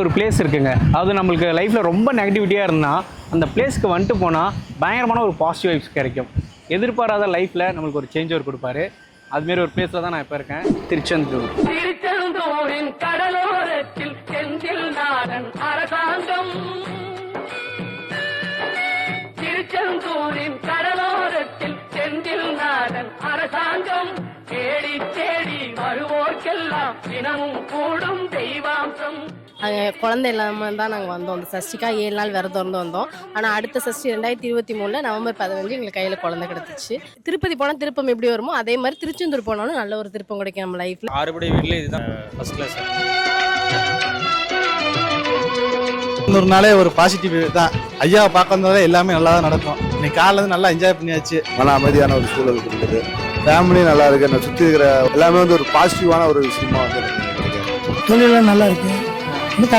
ஒரு பிளேஸ் இருக்குங்க. அது நம்மளுக்கு லைஃப்பில் ரொம்ப நெகட்டிவிட்டியாக இருந்தால் அந்த பிளேஸ்க்கு வந்துட்டு போனால் பயங்கரமான ஒரு பாசிட்டிவ் வைப்ஸ் கிடைக்கும். எதிர்பாராத லைஃப்பில் நம்மளுக்கு ஒரு சேஞ்ச் ஓவர் கொடுப்பாரு. அதுமாரி ஒரு பிளேஸில் தான் நான் இப்போ இருக்கேன், திருச்செந்தூர். திருச்செந்தூரின் கடலோரத்தில் செந்தில் நாடன் அரசாங்கம். திருச்செந்தூரின் கடலோரத்தில் செந்தில் நாடன் அரசாங்கம். தேடி தேடி வருவோர்க்கெல்லாம் தினமும் கூடும் தெய்வாம்சம். குழந்தை இல்லாமல் தான் நாங்கள் வந்தோம். அந்த சஷ்டிக்காக 7 நாள் விரதம் இருந்து வந்தோம். ஆனால் அடுத்த சஷ்டி 2023 நவம்பர் 15 எங்களுக்கு கையில் குழந்தை கிடச்சிச்சு. திருப்பதி போனால் திருப்பம் எப்படி வருமோ அதே மாதிரி திருச்செந்தூர் போனாலும் நல்ல ஒரு திருப்பம் கிடைக்கும் நம்ம லைஃப்பில். 6 படி வீட்டில் இதுதான் ஃபர்ஸ்ட் கிளாஸ். ஒரு நாளே ஒரு பாசிட்டிவ் தான். ஐயாவை பார்க்க வந்தாலே எல்லாமே நல்லா தான் நடக்கும். இன்னைக்கு காலையில் நல்லா என்ஜாய் பண்ணியாச்சு. நல்லா அமைதியான ஒரு சூழல் இருக்குது. ஃபேமிலியும் நல்லா இருக்கு. சுற்றி இருக்கிற எல்லாமே ஒரு பாசிட்டிவான ஒரு விஷயமா வந்து தொழிலெல்லாம் நல்லா இருக்கு.